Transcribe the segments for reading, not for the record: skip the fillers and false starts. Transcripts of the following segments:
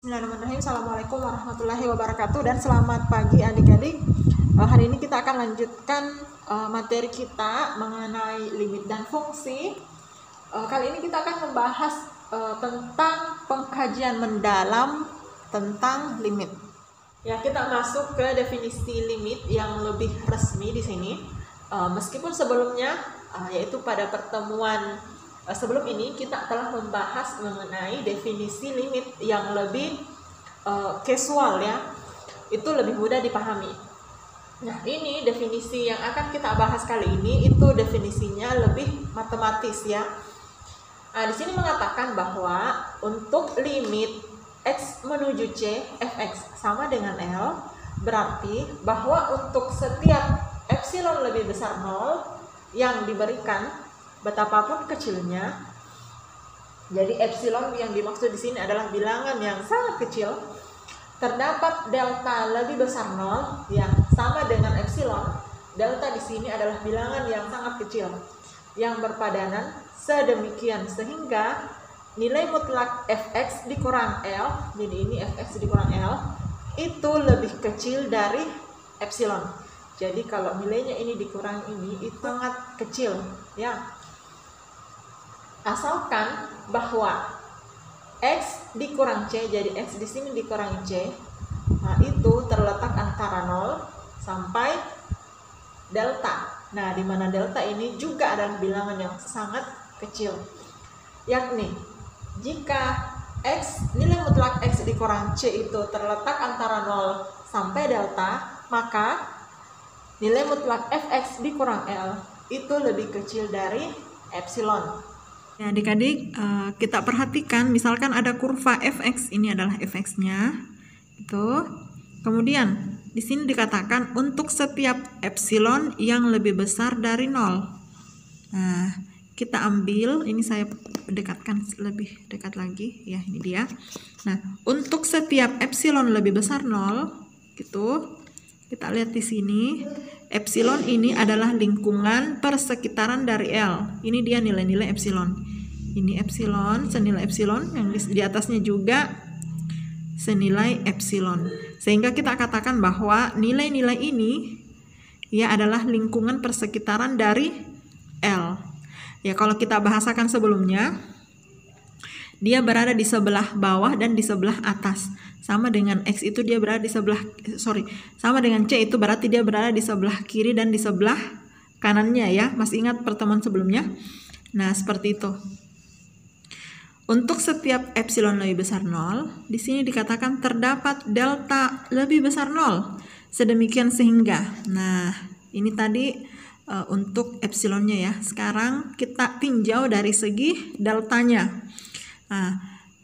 Bismillahirrahmanirrahim. Assalamualaikum warahmatullahi wabarakatuh dan selamat pagi adik-adik. Hari ini kita akan lanjutkan materi kita mengenai limit dan fungsi. Kali ini kita akan membahas tentang pengkajian mendalam tentang limit. Ya, kita masuk ke definisi limit yang lebih resmi di sini. Meskipun sebelumnya yaitu pada pertemuan sebelum ini kita telah membahas mengenai definisi limit yang lebih casual ya, itu lebih mudah dipahami. Nah, ini definisi yang akan kita bahas kali ini itu definisinya lebih matematis ya. Di sini mengatakan bahwa untuk limit x menuju c fx sama dengan L, berarti bahwa untuk setiap epsilon lebih besar 0 yang diberikan betapapun kecilnya, jadi epsilon yang dimaksud di sini adalah bilangan yang sangat kecil, terdapat delta lebih besar 0 yang sama dengan epsilon. Delta di sini adalah bilangan yang sangat kecil yang berpadanan sedemikian sehingga nilai mutlak fx dikurang L, jadi ini fx dikurang L itu lebih kecil dari epsilon. Jadi kalau nilainya ini dikurang ini itu sangat kecil ya. Asalkan bahwa x dikurang c, jadi x di sini dikurang c, nah itu terletak antara 0 sampai delta. Nah, di mana delta ini juga adalah bilangan yang sangat kecil. Yakni jika x, nilai mutlak x dikurang c itu terletak antara 0 sampai delta, maka nilai mutlak fx dikurang L itu lebih kecil dari epsilon. Ya, adik-adik, kita perhatikan misalkan ada kurva fx, ini adalah fx-nya. Itu. Kemudian di sini dikatakan untuk setiap epsilon yang lebih besar dari 0. Nah, kita ambil, ini saya dekatkan lebih dekat lagi ya, ini dia. Nah, untuk setiap epsilon lebih besar 0 gitu. Kita lihat di sini, epsilon ini adalah lingkungan persekitaran dari L. Ini dia nilai-nilai epsilon. Ini epsilon, senilai epsilon, yang di atasnya juga senilai epsilon. Sehingga kita katakan bahwa nilai-nilai ini ya adalah lingkungan persekitaran dari L. Ya, kalau kita bahasakan sebelumnya, dia berada di sebelah bawah dan di sebelah atas. Sama dengan X itu dia berada di sebelah, sama dengan C itu berarti dia berada di sebelah kiri dan di sebelah kanannya ya. Masih ingat pertemuan sebelumnya? Nah, seperti itu. Untuk setiap epsilon lebih besar 0, di sini dikatakan terdapat delta lebih besar 0. Sedemikian sehingga. Nah, ini tadi untuk epsilonnya ya. Sekarang kita tinjau dari segi deltanya. Nah,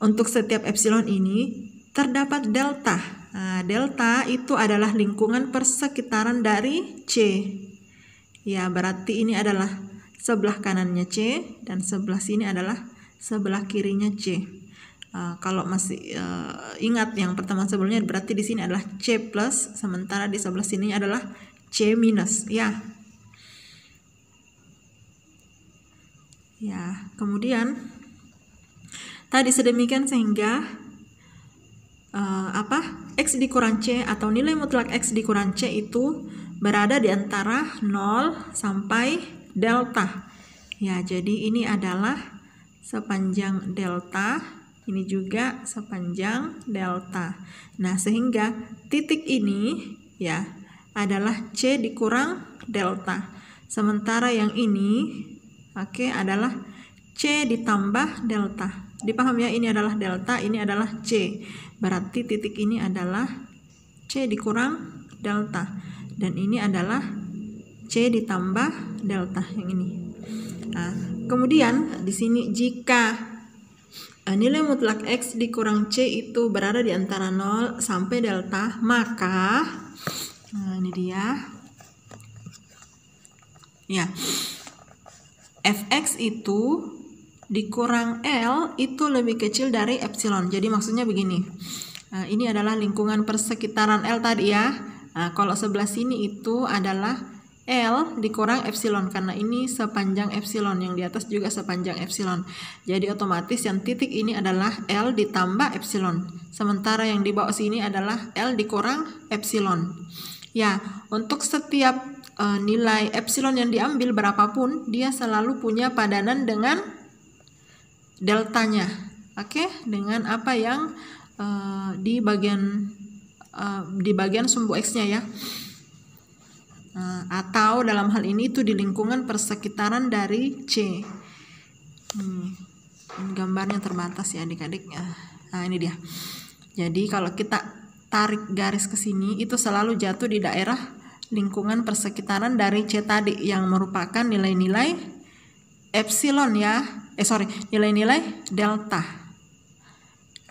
untuk setiap epsilon ini terdapat delta. Nah, delta itu adalah lingkungan persekitaran dari C. Ya, berarti ini adalah sebelah kanannya C dan sebelah sini adalah sebelah kirinya C. Kalau masih ingat yang pertemuan sebelumnya, berarti di sini adalah C plus, sementara di sebelah sini adalah C minus. Ya. Ya, kemudian tadi sedemikian sehingga X dikurang C atau nilai mutlak X dikurang C itu berada di antara 0 sampai delta. Ya, jadi ini adalah sepanjang delta, ini juga sepanjang delta. Nah, sehingga titik ini ya adalah C dikurang delta. Sementara yang ini adalah C ditambah delta. Dipaham ya, ini adalah delta, ini adalah C. Berarti titik ini adalah C dikurang delta. Dan ini adalah C ditambah delta yang ini. Nah, kemudian di sini jika nilai mutlak X dikurang C itu berada di antara 0 sampai delta, maka ini dia. Ya. Fx itu dikurang L itu lebih kecil dari epsilon. Jadi maksudnya begini. Ini adalah lingkungan persekitaran L tadi ya. Kalau sebelah sini itu adalah L dikurang epsilon, karena ini sepanjang epsilon, yang di atas juga sepanjang epsilon. Jadi otomatis yang titik ini adalah L ditambah epsilon. Sementara yang di bawah sini adalah L dikurang epsilon. Ya, untuk setiap nilai epsilon yang diambil berapapun, dia selalu punya padanan dengan deltanya. Oke, dengan apa yang di bagian sumbu X-nya ya. Atau dalam hal ini itu di lingkungan persekitaran dari C. Gambarnya terbatas ya adik-adik. Nah ini dia. Jadi kalau kita tarik garis ke sini, itu selalu jatuh di daerah lingkungan persekitaran dari C tadi, yang merupakan nilai-nilai epsilon ya. Nilai-nilai delta.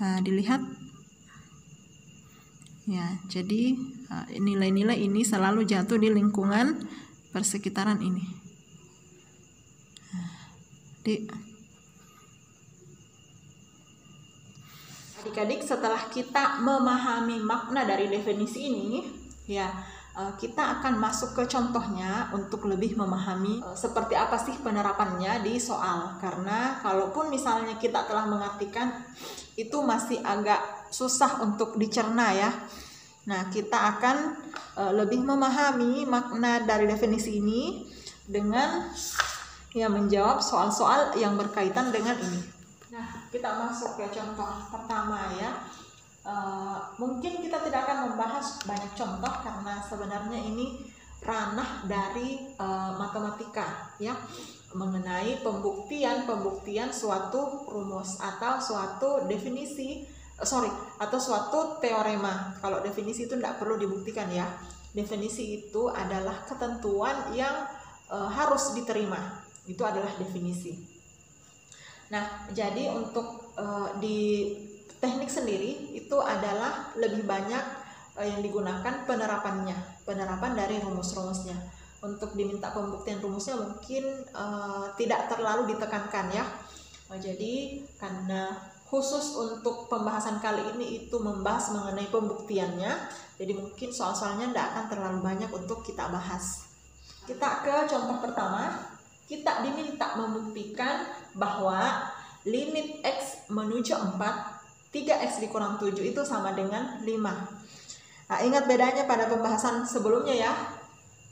Nah, dilihat ya, jadi nilai-nilai ini selalu jatuh di lingkungan persekitaran ini. Adik-adik, setelah kita memahami makna dari definisi ini, ya, kita akan masuk ke contohnya untuk lebih memahami seperti apa sih penerapannya di soal. Karena kalaupun misalnya kita telah mengartikan, itu masih agak susah untuk dicerna ya. Nah, kita akan lebih memahami makna dari definisi ini dengan ya menjawab soal-soal yang berkaitan dengan ini. Nah, kita masuk ke contoh pertama ya. Mungkin kita tidak akan membahas banyak contoh karena sebenarnya ini ranah dari matematika ya, mengenai pembuktian suatu rumus atau suatu definisi atau suatu teorema. Kalau definisi itu tidak perlu dibuktikan ya. Definisi itu adalah ketentuan yang harus diterima. Itu adalah definisi. Nah, jadi untuk di teknik sendiri itu adalah lebih banyak yang digunakan penerapan dari rumus-rumusnya. Untuk diminta pembuktian rumusnya mungkin tidak terlalu ditekankan ya. Jadi karena khusus untuk pembahasan kali ini itu membahas mengenai pembuktiannya, jadi mungkin soal-soalnya tidak akan terlalu banyak untuk kita bahas. Kita ke contoh pertama. Kita diminta membuktikan bahwa limit X menuju 4, 3X dikurang 7 itu sama dengan 5. Nah, ingat bedanya pada pembahasan sebelumnya ya.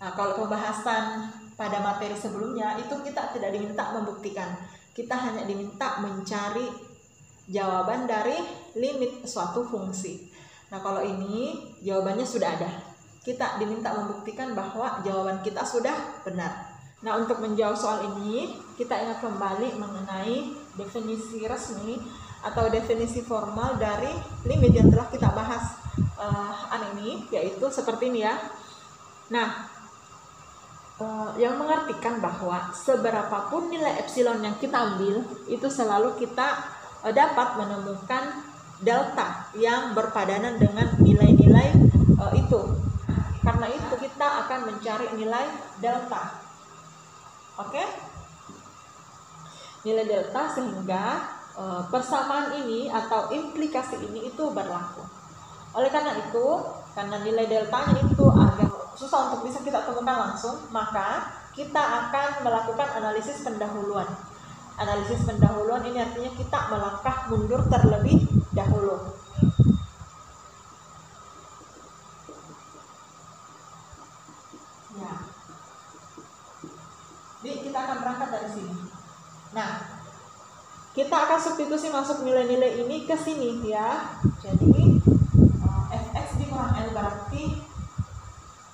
Nah, kalau pembahasan pada materi sebelumnya itu kita tidak diminta membuktikan. Kita hanya diminta mencari jawaban dari limit suatu fungsi. Nah, kalau ini jawabannya sudah ada. Kita diminta membuktikan bahwa jawaban kita sudah benar. Nah, untuk menjawab soal ini, kita ingat kembali mengenai definisi resmi atau definisi formal dari limit yang telah kita bahas ini, yaitu seperti ini ya. Nah, yang mengartikan bahwa seberapapun nilai epsilon yang kita ambil, itu selalu kita dapat menemukan delta yang berpadanan dengan nilai-nilai itu. Karena itu kita akan mencari nilai delta. Oke? Nilai delta, sehingga persamaan ini atau implikasi ini itu berlaku. Oleh karena itu, karena nilai deltanya itu agak susah untuk bisa kita temukan langsung, maka kita akan melakukan analisis pendahuluan. Analisis pendahuluan ini artinya kita melangkah mundur terlebih dahulu. Ya. Jadi kita akan berangkat dari sini. Nah, kita akan substitusi masuk nilai-nilai ini ke sini ya. Jadi fx dikurang L berarti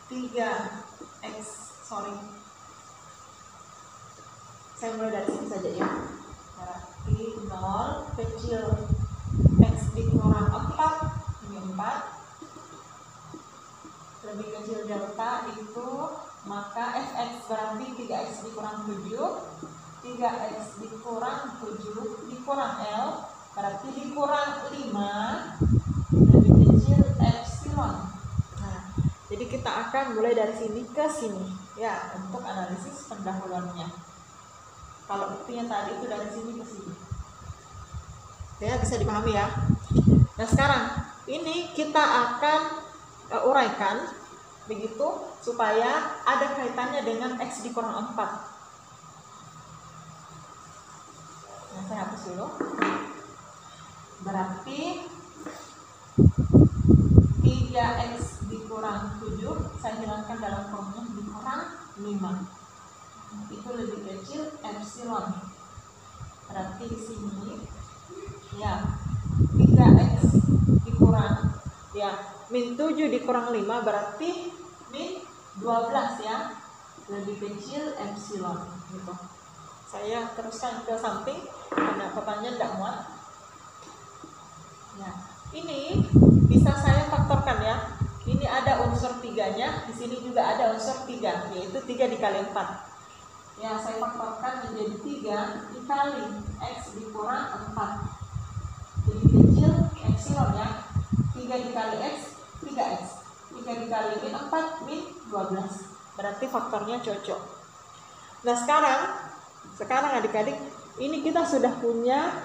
3x, saya mulai dari sini saja ya. Berarti 0 kecil x dikurang 4, ini 4 lebih kecil delta itu, maka fx berarti 3x dikurang 7, 3x dikurang 7 dikurang L berarti dikurang 5 lebih kecil epsilon. Nah, jadi kita akan mulai dari sini ke sini ya untuk analisis pendahuluannya. Kalau buktinya tadi itu dari sini ke sini. Ya, bisa dipahami ya. Nah, sekarang ini kita akan uraikan Begitu supaya ada kaitannya dengan X dikurang 4. Nah, saya hapus dulu. Berarti 3X dikurang 7 saya hilangkan dalam kolomnya, dikurang 5. Itu lebih kecil epsilon. Berarti di sini ya 3X dikurang ya min 7 dikurang 5 berarti min 12 ya, lebih kecil epsilon gitu. Saya teruskan ke samping karena pertanyaan tidak muat. Ya, ini bisa saya faktorkan ya. Ini ada unsur 3-nya, di sini juga ada unsur 3, yaitu 3 dikali 4. Ya, saya faktorkan menjadi 3 dikali X dikurang 4. Jadi kecil epsilon ya. 3 dikali X, 3X. 3 dikali min 4, min 12. Berarti faktornya cocok. Nah, sekarang adik-adik, ini kita sudah punya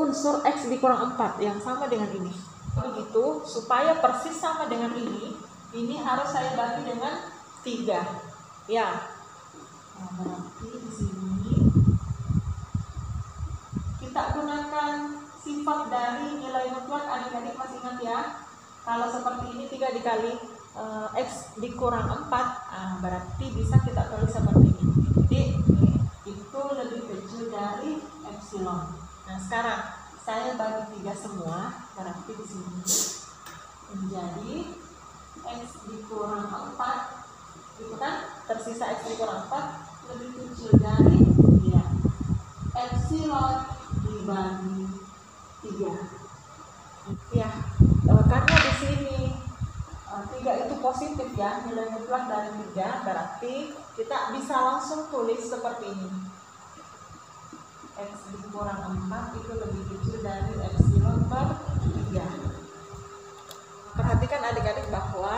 unsur X dikurang 4 yang sama dengan ini. Begitu, supaya persis sama dengan ini harus saya bagi dengan 3. Ya. Nah, berarti di sini kita gunakan sifat dari nilai mutlak, adik-adik masih ingat ya? Kalau seperti ini 3 dikali X dikurang 4, berarti bisa kita tulis seperti ini. Jadi itu lebih kecil dari epsilon. Nah, sekarang saya bagi 3 semua, berarti di sini menjadi X dikurang 4, itu kan tersisa X dikurang 4 lebih kecil dari ya, epsilon dibagi 3. Ya, karena di sini 3 itu positif ya, nilai mutlak dari 3, berarti kita bisa langsung tulis seperti ini. X dikurang 4 itu lebih kecil dari epsilon per 3. Perhatikan adik-adik bahwa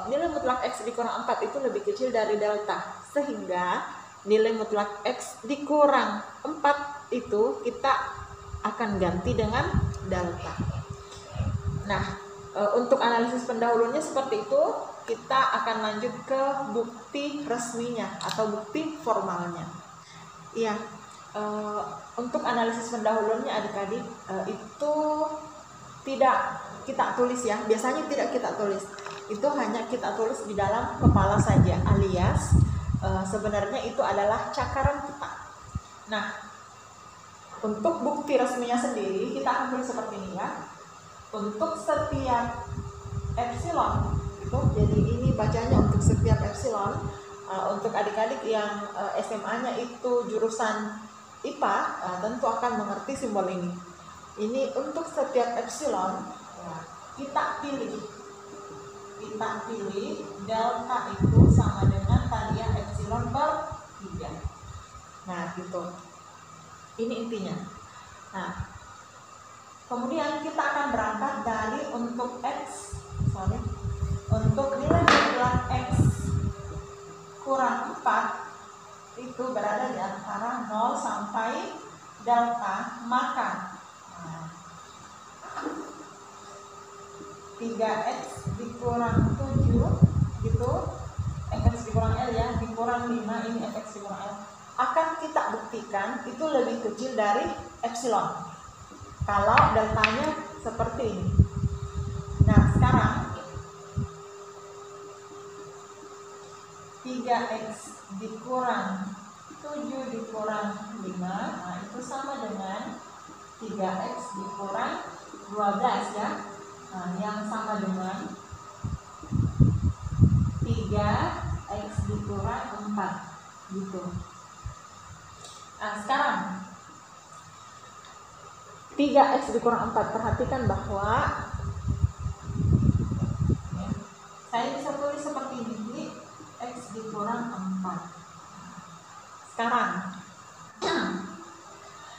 nilai mutlak X dikurang 4 itu lebih kecil dari delta, sehingga nilai mutlak X dikurang 4 itu kita akan ganti dengan delta. Nah, untuk analisis pendahulunya seperti itu, kita akan lanjut ke bukti resminya atau bukti formalnya. Iya, untuk analisis pendahulunya adik-adik itu tidak kita tulis ya, biasanya tidak kita tulis. Itu hanya kita tulis di dalam kepala saja, alias sebenarnya itu adalah cakaran kita. Nah, untuk bukti resminya sendiri kita akan tulis seperti ini ya. Untuk setiap epsilon itu, jadi ini bacanya untuk setiap epsilon. Untuk adik-adik yang SMA-nya itu jurusan IPA, tentu akan mengerti simbol ini. Ini untuk setiap epsilon ya, kita pilih delta itu sama dengan tadi ya, epsilon per 3. Nah, gitu. Ini intinya. Nah, kemudian kita akan berangkat dari untuk untuk nilai mutlak X kurang 4 itu berada di antara 0 sampai delta, maka 3X dikurang 7 gitu, Fx dikurang L ya, dikurang 5, ini Fx dikurang L, akan kita buktikan itu lebih kecil dari epsilon kalau deltanya seperti ini. Nah, sekarang 3X dikurang 7 dikurang 5, nah itu sama dengan 3X dikurang 12 ya. Nah, yang sama dengan 3X dikurang 4 gitu. Nah, sekarang 3X dikurang 4, perhatikan bahwa ya, saya bisa tulis seperti ini, X dikurang 4. Sekarang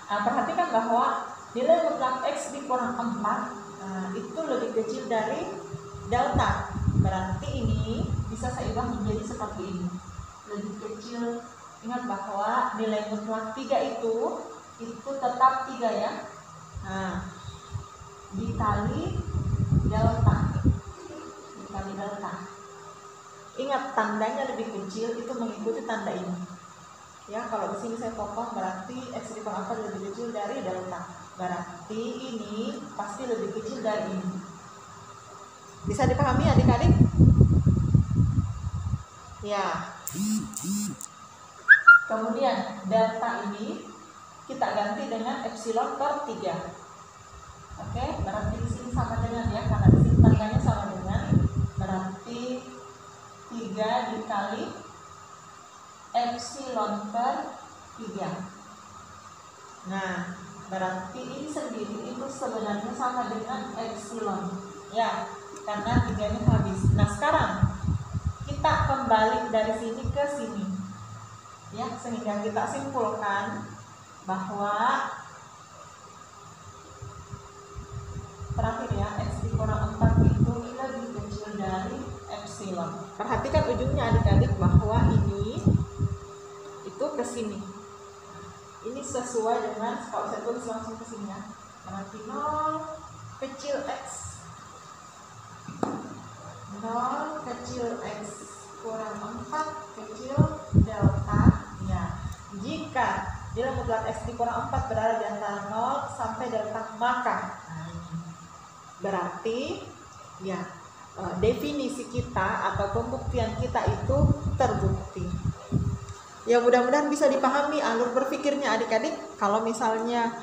perhatikan bahwa nilai mutlak X dikurang 4 itu lebih kecil dari delta. Berarti ini bisa saya ubah menjadi seperti ini, lebih kecil. Ingat bahwa nilai mutlak 3 itu tetap 3 ya. Nah, dikali delta. Ingat, tandanya lebih kecil itu mengikuti tanda ini. Ya, kalau di sini saya potong berarti X dikurang 4 lebih kecil dari delta. Berarti ini pasti lebih kecil dari ini. Bisa dipahami adik-adik? Ya. Kemudian delta ini kita ganti dengan epsilon per 3. Oke, berarti di sini sama dengan ya, karena di sini tandanya sama dengan, berarti 3 dikali epsilon per 3. Nah, berarti ini sendiri itu sebenarnya sama dengan epsilon. Ya, karena 3-nya habis. Nah, sekarang kita kembali dari sini ke sini. Ya, sehingga kita simpulkan bahwa terakhir ya, X dikurang 4 itu lebih kecil dari epsilon. Perhatikan ujungnya adik-adik, bahwa ini itu ke sini. Ini sesuai dengan, kalau saya tulis langsung ke sini ya, berarti 0 kecil X 0 kecil X kurang 4 kecil delta. Ya, jika nilai mutlak X dikurang 4 berada di antara 0 sampai delta, maka berarti ya definisi kita atau pembuktian kita itu terbukti. Ya, mudah-mudahan bisa dipahami alur berpikirnya adik-adik. Kalau misalnya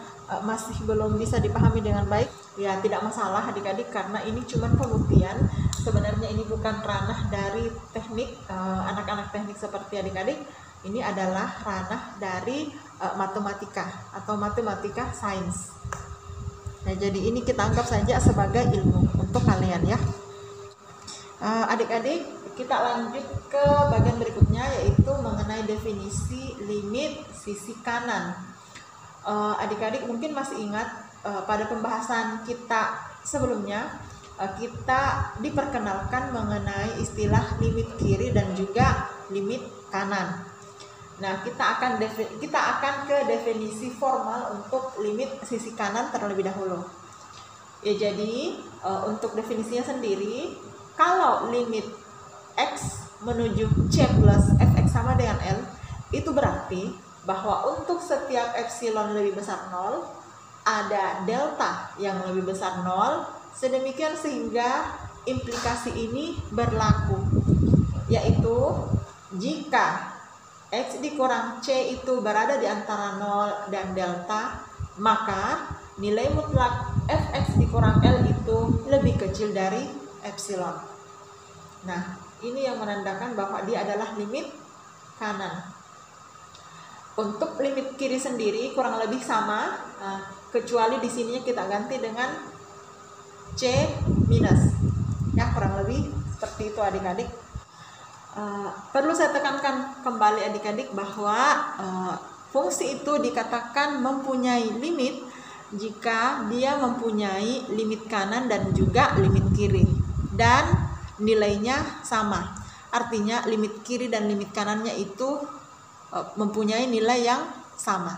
masih belum bisa dipahami dengan baik, ya tidak masalah adik-adik, karena ini cuma pembuktian. Sebenarnya ini bukan ranah dari teknik, anak-anak teknik seperti adik-adik. Ini adalah ranah dari matematika atau matematika sains. Nah, jadi ini kita anggap saja sebagai ilmu untuk kalian ya. Adik-adik, kita lanjut ke bagian berikutnya, yaitu mengenai definisi limit sisi kanan. Adik-adik mungkin masih ingat pada pembahasan kita sebelumnya, kita diperkenalkan mengenai istilah limit kiri dan juga limit kanan. Nah, kita akan ke definisi formal untuk limit sisi kanan terlebih dahulu. Ya, jadi untuk definisinya sendiri, kalau limit X menuju C plus Fx sama dengan L, itu berarti bahwa untuk setiap epsilon lebih besar 0, ada delta yang lebih besar 0, sedemikian sehingga implikasi ini berlaku, yaitu jika X dikurang C itu berada di antara 0 dan delta, maka nilai mutlak Fx dikurang L itu lebih kecil dari epsilon. Nah, ini yang menandakan bahwa dia adalah limit kanan. Untuk limit kiri sendiri kurang lebih sama, kecuali di sininya kita ganti dengan C minus. Ya, kurang lebih seperti itu adik-adik. Perlu saya tekankan kembali adik-adik bahwa fungsi itu dikatakan mempunyai limit jika dia mempunyai limit kanan dan juga limit kiri, dan nilainya sama. Artinya limit kiri dan limit kanannya itu mempunyai nilai yang sama.